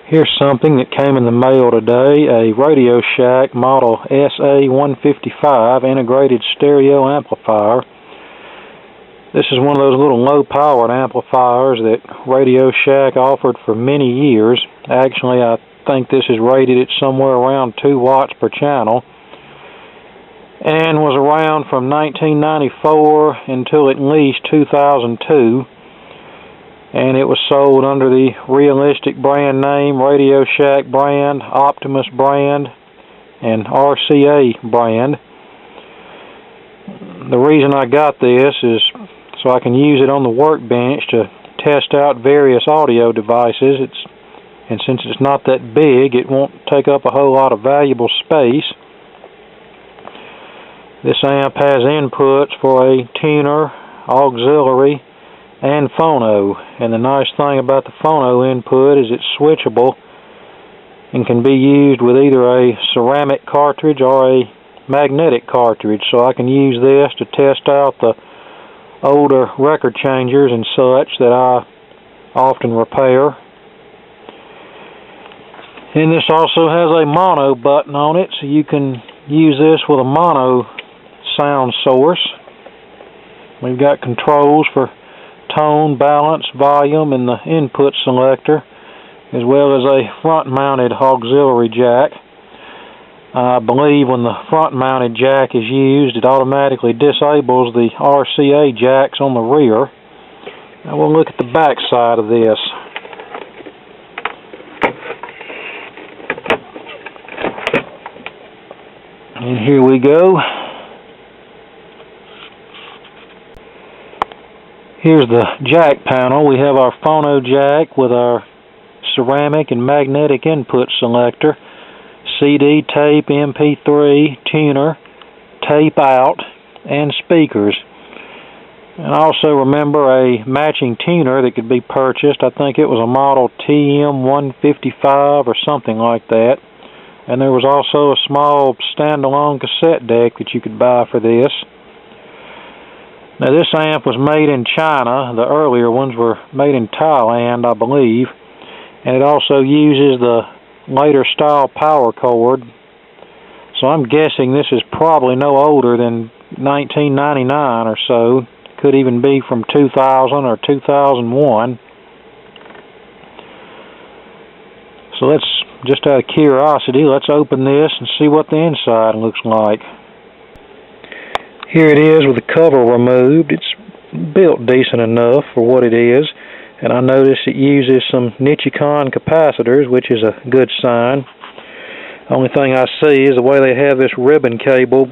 Here's something that came in the mail today, a Radio Shack model SA-155 integrated stereo amplifier. This is one of those little low-powered amplifiers that Radio Shack offered for many years. Actually, I think this is rated at somewhere around 2 watts per channel, and was around from 1994 until at least 2002. And it was sold under the Realistic brand name, Radio Shack brand, Optimus brand, and RCA brand. The reason I got this is so I can use it on the workbench to test out various audio devices. And since it's not that big, it won't take up a whole lot of valuable space. This amp has inputs for a tuner, auxiliary, and phono. And the nice thing about the phono input is it's switchable and can be used with either a ceramic cartridge or a magnetic cartridge. So I can use this to test out the older record changers and such that I often repair. And this also has a mono button on it, so you can use this with a mono sound source. We've got controls for tone, balance, volume, and the input selector, as well as a front-mounted auxiliary jack. I believe when the front-mounted jack is used, it automatically disables the RCA jacks on the rear. Now we'll look at the back side of this. And here we go. Here's the jack panel. We have our phono jack with our ceramic and magnetic input selector, CD, tape, MP3, tuner, tape out, and speakers. And also remember a matching tuner that could be purchased. I think it was a model TM-155 or something like that. And there was also a small standalone cassette deck that you could buy for this. Now this amp was made in China. The earlier ones were made in Thailand, I believe. And it also uses the later style power cord. So I'm guessing this is probably no older than 1999 or so. Could even be from 2000 or 2001. So let's, just out of curiosity, let's open this and see what the inside looks like. Here it is with the cover removed. It's built decent enough for what it is. And I notice it uses some Nichicon capacitors, which is a good sign. Only thing I see is the way they have this ribbon cable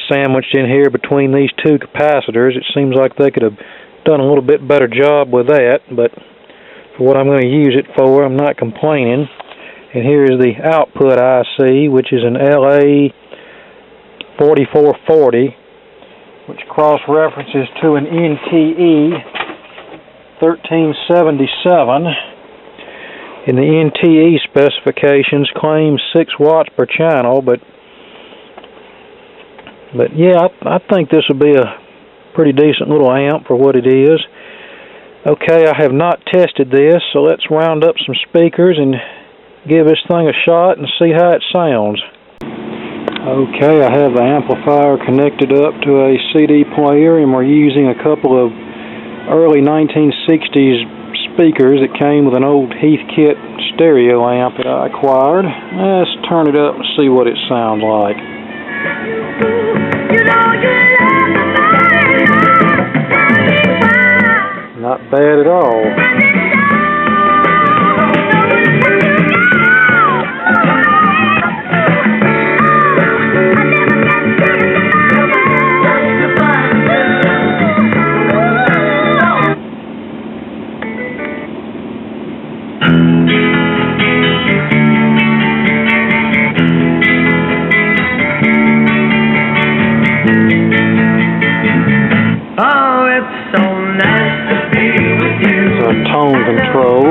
sandwiched in here between these two capacitors. It seems like they could have done a little bit better job with that, but for what I'm going to use it for, I'm not complaining. And here is the output IC, which is an LA-4440, which cross-references to an NTE 1377. And the NTE specifications claim 6 watts per channel, but yeah, I think this would be a pretty decent little amp for what it is. Okay, I have not tested this, so let's round up some speakers and give this thing a shot and see how it sounds. Okay, I have the amplifier connected up to a CD player, and we're using a couple of early 1960s speakers that came with an old Heathkit stereo amp that I acquired. Let's turn it up and see what it sounds like. Not bad at all. Tone control.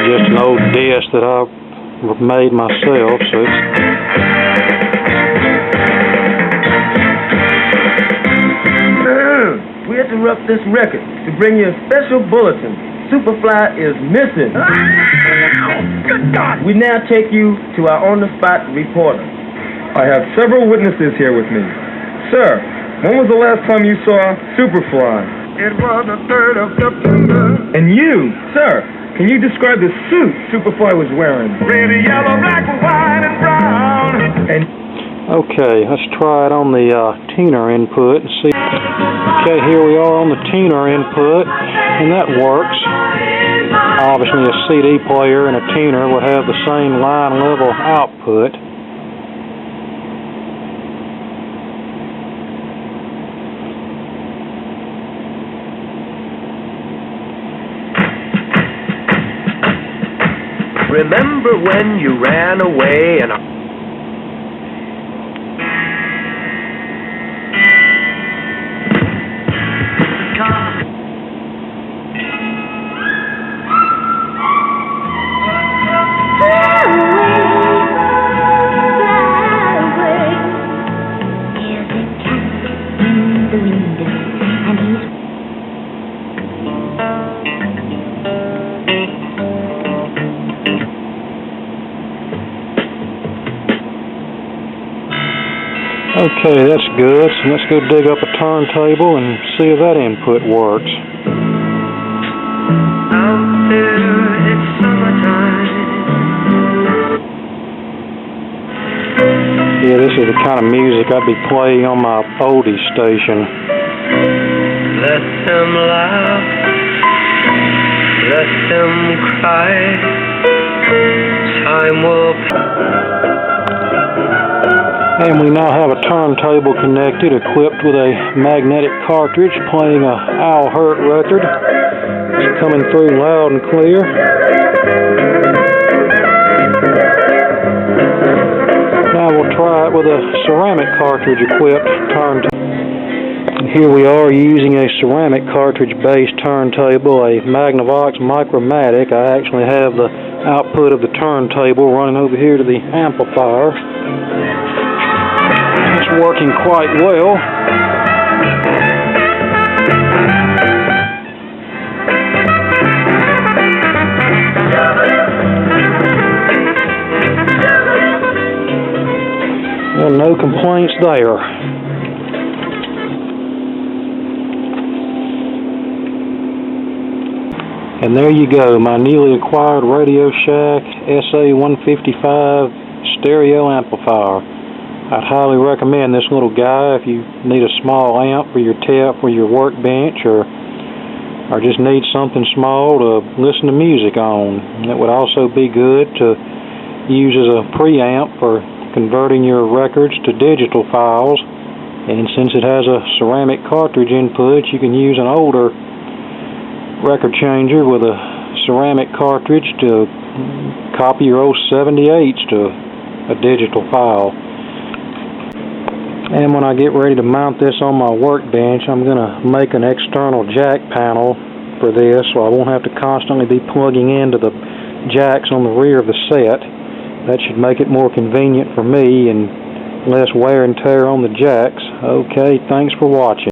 just an old disc that I made myself, so it's we interrupt this record to bring you a special bulletin. Superfly is missing. Good God! We now take you to our on-the-spot reporter. I have several witnesses here with me. Sir, when was the last time you saw Superfly? It was the 3rd of September. And you, sir, can you describe the suit Superfly was wearing? Red, yellow, black, white, and brown. And okay, let's try it on the tuner input and see. Okay, here we are on the tuner input, and that works. Obviously, a CD player and a tuner would have the same line level output. Remember when you ran away and Okay, that's good. So let's go dig up a turntable and see if that input works. Out there, it's summertime. Yeah, this is the kind of music I'd be playing on my oldies station. Let them laugh, let them cry. Time will pass. And we now have a turntable connected, equipped with a magnetic cartridge, playing a Owl Hurt record. It's coming through loud and clear. Now we'll try it with a ceramic cartridge equipped turntable. And here we are using a ceramic cartridge-based turntable, a Magnavox Micromatic. I actually have the output of the turntable running over here to the amplifier. It's working quite well. Well, no complaints there. And there you go, my newly acquired Radio Shack SA-155 stereo amplifier. I'd highly recommend this little guy if you need a small amp for your tap or your workbench, or just need something small to listen to music on. It would also be good to use as a preamp for converting your records to digital files. And since it has a ceramic cartridge input, you can use an older record changer with a ceramic cartridge to copy your old 78s to a digital file. And when I get ready to mount this on my workbench, I'm going to make an external jack panel for this, so I won't have to constantly be plugging into the jacks on the rear of the set. That should make it more convenient for me and less wear and tear on the jacks. Okay, thanks for watching.